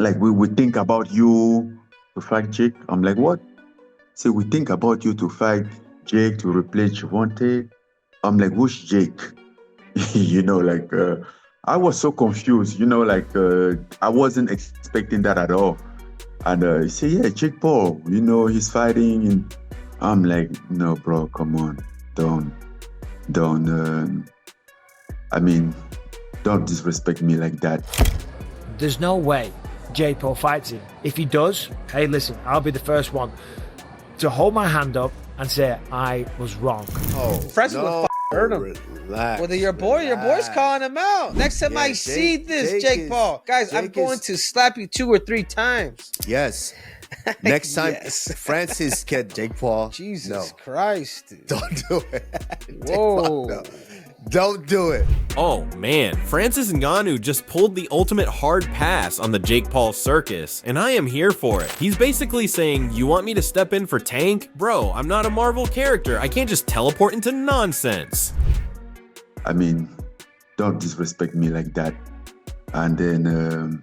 like we think about you to fight Jake. I'm like, what? Say we think about you to fight Jake to replace Javante. I'm like, who's Jake? I was so confused. I wasn't expecting that at all. And he said, yeah, Jake Paul. He's fighting, and I'm like, no, bro, come on, don't. Don't disrespect me like that. There's no way Jake Paul fights him. If he does, hey, listen, I'll be the first one to hold my hand up and say I was wrong. Oh, Francis would hurt him. Relax. Well, your boy's calling him out. Next time I see this, Jake Paul, guys, I'm going to slap you 2 or 3 times. Yes. Next time, Francis get Jake Paul. Jesus Christ. Don't do it. Whoa. No. Don't do it. Oh man, Francis Ngannou just pulled the ultimate hard pass on the Jake Paul circus, and I am here for it. He's basically saying, you want me to step in for Tank? Bro, I'm not a Marvel character. I can't just teleport into nonsense. Don't disrespect me like that. And then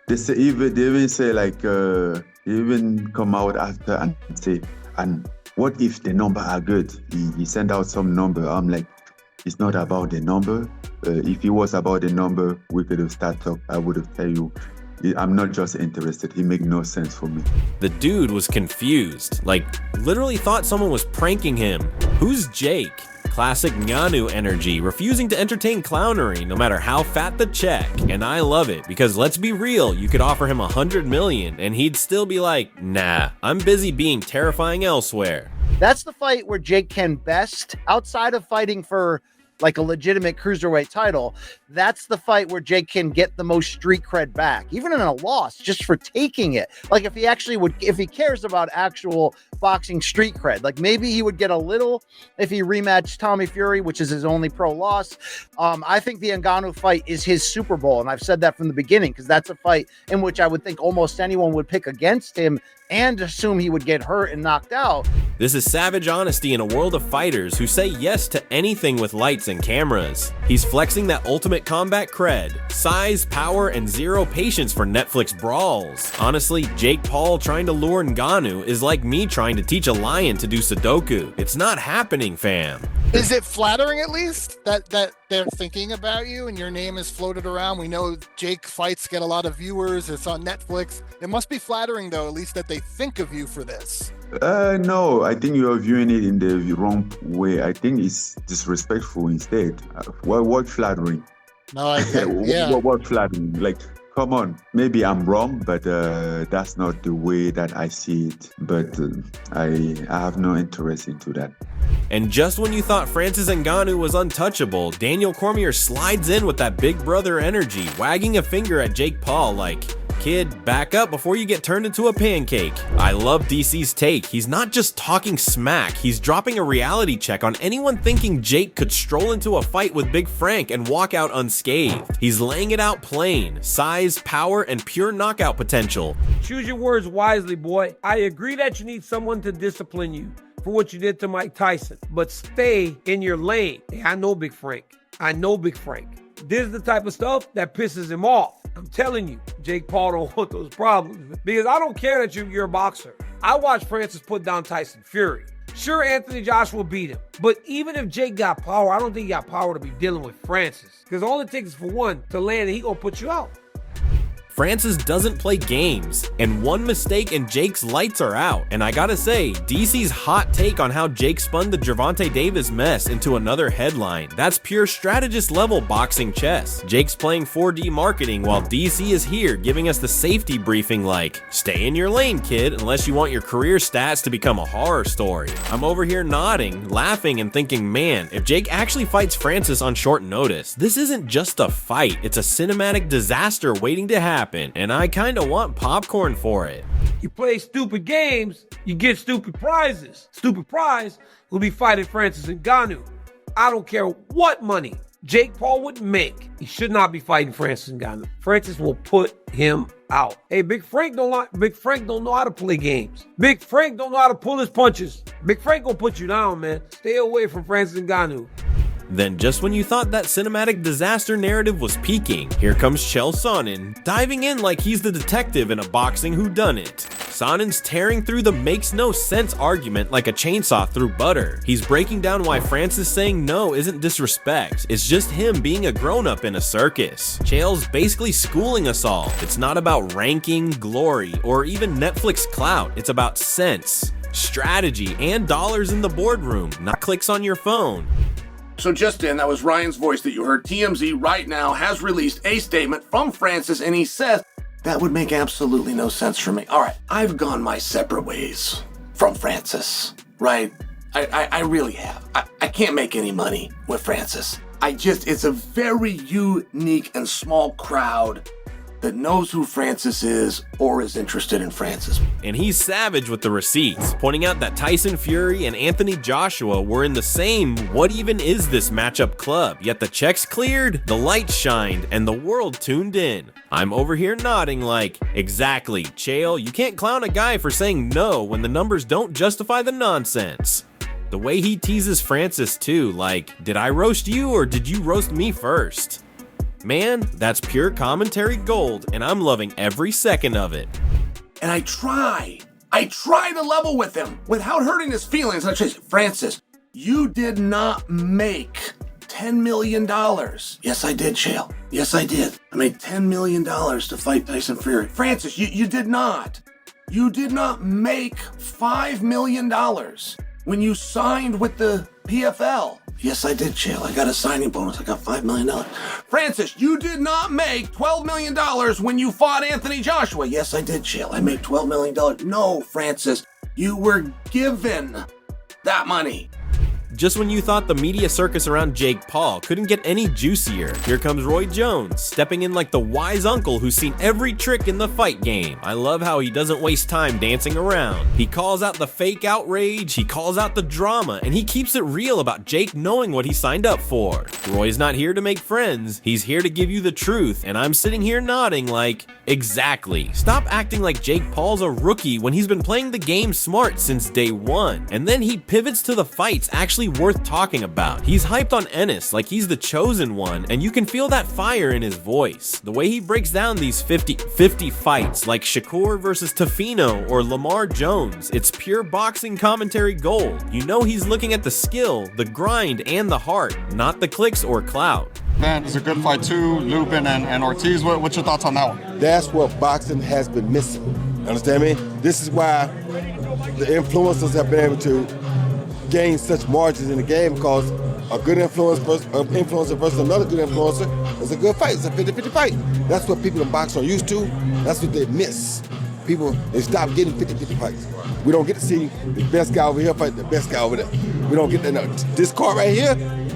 they even say like, they even come out after and say, and what if the number are good? He sent out some number. I'm like, it's not about the number. If it was about the number, we could have started up. I would have tell you, I'm not just interested. He make no sense for me. The dude was confused, like literally thought someone was pranking him. Who's Jake? Classic Ngannou energy, refusing to entertain clownery no matter how fat the check. And I love it because let's be real, you could offer him $100 million and he'd still be like, nah, I'm busy being terrifying elsewhere. That's the fight where Jake can best, outside of fighting for like a legitimate cruiserweight title, that's the fight where Jake can get the most street cred back, even in a loss, just for taking it. Like if he cares about actual boxing street cred, like maybe he would get a little if he rematched Tommy Fury, which is his only pro loss. I think the Ngannou fight is his Super Bowl, and I've said that from the beginning because that's a fight in which I would think almost anyone would pick against him and assume he would get hurt and knocked out. This is savage honesty in a world of fighters who say yes to anything with lights and cameras. He's flexing that ultimate combat cred, size, power, and zero patience for Netflix brawls. Honestly, Jake Paul trying to lure Ngannou is like me trying to teach a lion to do Sudoku. It's not happening, fam. Is it flattering at least that they're thinking about you and your name is floated around? We know Jake fights get a lot of viewers. It's on Netflix. It must be flattering, though, at least that they think of you for this. No, I think you're viewing it in the wrong way. I think it's disrespectful instead. What flattering? No, I yeah. What flattering? Like, come on. Maybe I'm wrong, but that's not the way that I see it. But I have no interest into that. And just when you thought Francis Ngannou was untouchable, Daniel Cormier slides in with that big brother energy, wagging a finger at Jake Paul like, kid, back up before you get turned into a pancake. I love DC's take. He's not just talking smack, he's dropping a reality check on anyone thinking Jake could stroll into a fight with Big Frank and walk out unscathed. He's laying it out plain. Size, power, and pure knockout potential. Choose your words wisely, boy. I agree that you need someone to discipline you for what you did to Mike Tyson, but stay in your lane. Hey, I know Big Frank. This is the type of stuff that pisses him off. I'm telling you, Jake Paul don't want those problems because I don't care that you're a boxer. I watched Francis put down Tyson Fury. Sure, Anthony Joshua beat him, but even if Jake got power, I don't think he got power to be dealing with Francis because all it takes is for one to land and he gonna put you out. Francis doesn't play games, and one mistake and Jake's lights are out. And I gotta say, DC's hot take on how Jake spun the Gervonta Davis mess into another headline. That's pure strategist level boxing chess. Jake's playing 4D marketing while DC is here giving us the safety briefing like, stay in your lane, kid, unless you want your career stats to become a horror story. I'm over here nodding, laughing, and thinking, man, if Jake actually fights Francis on short notice, this isn't just a fight, it's a cinematic disaster waiting to happen. And I kinda want popcorn for it. You play stupid games, you get stupid prizes. Stupid prize will be fighting Francis Ngannou. I don't care what money Jake Paul would make. He should not be fighting Francis Ngannou. Francis will put him out. Hey, Big Frank don't know how to play games. Big Frank don't know how to pull his punches. Big Frank gonna put you down, man. Stay away from Francis Ngannou. Then just when you thought that cinematic disaster narrative was peaking, here comes Chael Sonnen, diving in like he's the detective in a boxing whodunit. Sonnen's tearing through the makes no sense argument like a chainsaw through butter. He's breaking down why Francis saying no isn't disrespect, it's just him being a grown-up in a circus. Chael's basically schooling us all. It's not about ranking, glory, or even Netflix clout, it's about sense, strategy, and dollars in the boardroom, not clicks on your phone. So just in, that was Ryan's voice that you heard. TMZ right now has released a statement from Francis, and he says, that would make absolutely no sense for me. All right, I've gone my separate ways from Francis, right? I really have. I can't make any money with Francis. It's a very unique and small crowd that knows who Francis is or is interested in Francis. And he's savage with the receipts, pointing out that Tyson Fury and Anthony Joshua were in the same what even is this matchup club, yet the checks cleared, the lights shined, and the world tuned in. I'm over here nodding like, exactly, Chael, you can't clown a guy for saying no when the numbers don't justify the nonsense. The way he teases Francis too, like, did I roast you or did you roast me first? Man, that's pure commentary gold, and I'm loving every second of it. And I try to level with him without hurting his feelings. I say, Francis, you did not make $10 million. Yes, I did, Chael. Yes, I did. I made $10 million to fight Tyson Fury. Francis, you did not. You did not make $5 million when you signed with the PFL. Yes, I did, Chael. I got a signing bonus. I got $5 million. Francis, you did not make $12 million when you fought Anthony Joshua. Yes, I did, Chael. I made $12 million. No, Francis, you were given that money. Just when you thought the media circus around Jake Paul couldn't get any juicier, here comes Roy Jones, stepping in like the wise uncle who's seen every trick in the fight game. I love how he doesn't waste time dancing around. He calls out the fake outrage, he calls out the drama, and he keeps it real about Jake knowing what he signed up for. Roy's not here to make friends, he's here to give you the truth, and I'm sitting here nodding like, exactly. Stop acting like Jake Paul's a rookie when he's been playing the game smart since day one. And then he pivots to the fights actually worth talking about. He's hyped on Ennis like he's the chosen one, and you can feel that fire in his voice. The way he breaks down these 50 fights like Shakur versus Teofimo or Lamar Jones, it's pure boxing commentary gold. You know he's looking at the skill, the grind, and the heart, not the clicks or clout. Man, it's a good fight too, Lupin and Ortiz. What's your thoughts on that one? That's what boxing has been missing. Understand me? This is why the influencers have been able to gain such margins in the game, because a good influencer versus another good influencer is a good fight. It's a 50-50 fight. That's what people in boxing are used to. That's what they miss. People, they stop getting 50-50 fights. We don't get to see the best guy over here fight the best guy over there. We don't get that. This card right here,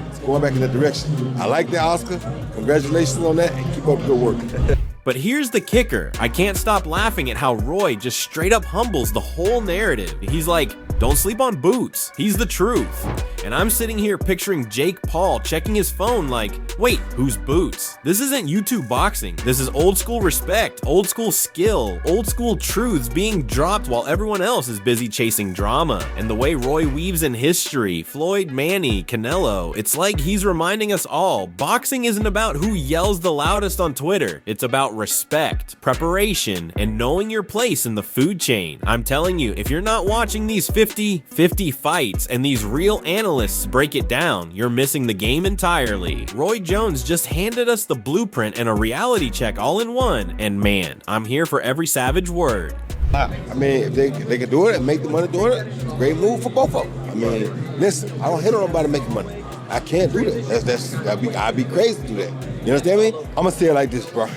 it's going back in that direction. I like that, Oscar. Congratulations on that, and keep up the good work. But here's the kicker. I can't stop laughing at how Roy just straight up humbles the whole narrative. He's like, don't sleep on Boots. He's the truth. And I'm sitting here picturing Jake Paul checking his phone like, wait, who's Boots? This isn't YouTube boxing. This is old school respect, old school skill, old school truths being dropped while everyone else is busy chasing drama. And the way Roy weaves in history, Floyd, Manny, Canelo, it's like he's reminding us all, boxing isn't about who yells the loudest on Twitter. It's about respect, preparation, and knowing your place in the food chain. I'm telling you, if you're not watching these 50-50 fights and these real analysts break it down, you're missing the game entirely. Roy Jones just handed us the blueprint and a reality check all in one, and man, I'm here for every savage word. I mean, if they can do it and make the money doing it, it's a great move for both of them. I mean, listen, I don't hit on nobody making money. I can't do that. I'd be crazy to do that. You understand me? I'm gonna say it like this, bro.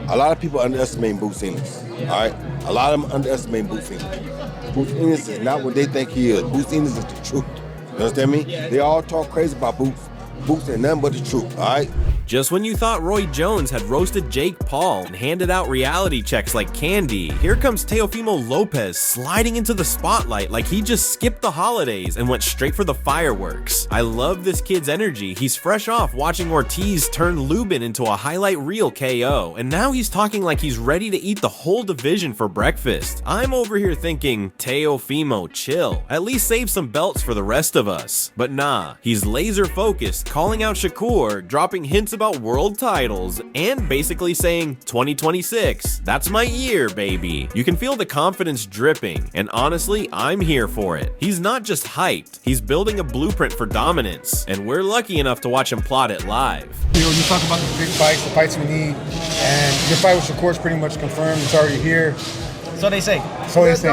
A lot of people underestimate Boots Ennis, all right? A lot of them underestimate Boots Ennis. Boots Ennis is not what they think he is. Boots Ennis is the truth. You understand me? They all talk crazy about Boots. Boots ain't nothing but the truth, all right? Just when you thought Roy Jones had roasted Jake Paul and handed out reality checks like candy, here comes Teofimo Lopez sliding into the spotlight like he just skipped the holidays and went straight for the fireworks. I love this kid's energy. He's fresh off watching Ortiz turn Lubin into a highlight reel KO, and now he's talking like he's ready to eat the whole division for breakfast. I'm over here thinking, Teofimo, chill. At least save some belts for the rest of us. But nah, he's laser focused, calling out Shakur, dropping hints about world titles, and basically saying, 2026, that's my year, baby. You can feel the confidence dripping, and honestly, I'm here for it. He's not just hyped, he's building a blueprint for dominance, and we're lucky enough to watch him plot it live. You know, you talk about the big fights, the fights we need, and your fight with Shakur is pretty much confirmed. It's already here. So they say. So they say.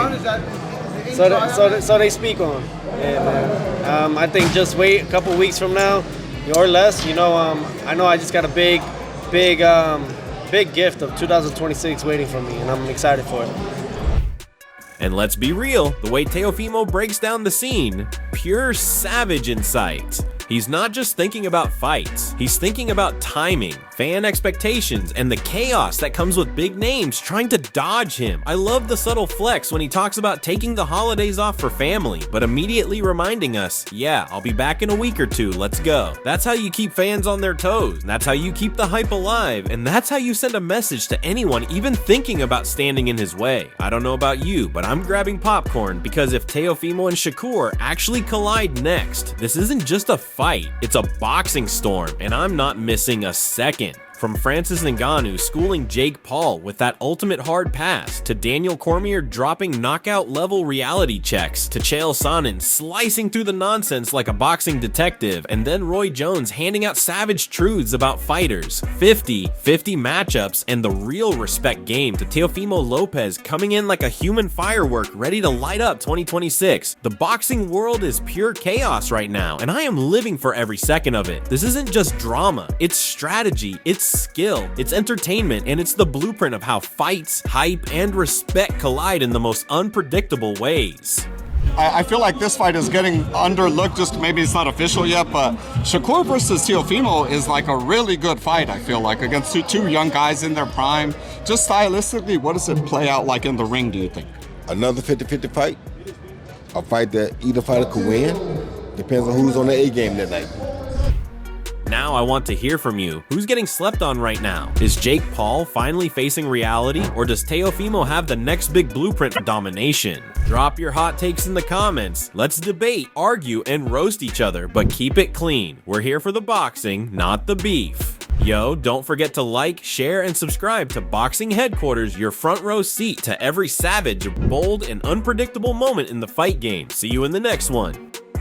So they speak on. And I think just wait a couple weeks from now or less. You know, I know I just got a big gift of 2026 waiting for me, and I'm excited for it. And let's be real, the way Teofimo breaks down the scene, pure savage in sight. He's not just thinking about fights, he's thinking about timing, fan expectations, and the chaos that comes with big names trying to dodge him. I love the subtle flex when he talks about taking the holidays off for family, but immediately reminding us, yeah, I'll be back in a week or two, let's go. That's how you keep fans on their toes, that's how you keep the hype alive, and that's how you send a message to anyone even thinking about standing in his way. I don't know about you, but I'm grabbing popcorn because if Teofimo and Shakur actually collide next, this isn't just a fight, it's a boxing storm, and I'm not missing a second. From Francis Ngannou schooling Jake Paul with that ultimate hard pass, to Daniel Cormier dropping knockout-level reality checks, to Chael Sonnen slicing through the nonsense like a boxing detective, and then Roy Jones handing out savage truths about fighters, 50-50 matchups, and the real respect game, to Teofimo Lopez coming in like a human firework ready to light up 2026. The boxing world is pure chaos right now, and I am living for every second of it. This isn't just drama, it's strategy, it's skill, it's entertainment, and it's the blueprint of how fights, hype, and respect collide in the most unpredictable ways. I feel like this fight is getting underlooked, just maybe it's not official yet, but Shakur versus Teofimo is like a really good fight, I feel like, against two young guys in their prime. Just stylistically, what does it play out like in the ring, do you think? Another 50-50 fight? A fight that either fighter could win? Depends on who's on the A game that night. Now I want to hear from you. Who's getting slept on right now? Is Jake Paul finally facing reality, or does Teofimo have the next big blueprint for domination? Drop your hot takes in the comments. Let's debate, argue, and roast each other, but keep it clean. We're here for the boxing, not the beef. Yo, don't forget to like, share, and subscribe to Boxing Headquarters, your front row seat to every savage, bold, and unpredictable moment in the fight game. See you in the next one.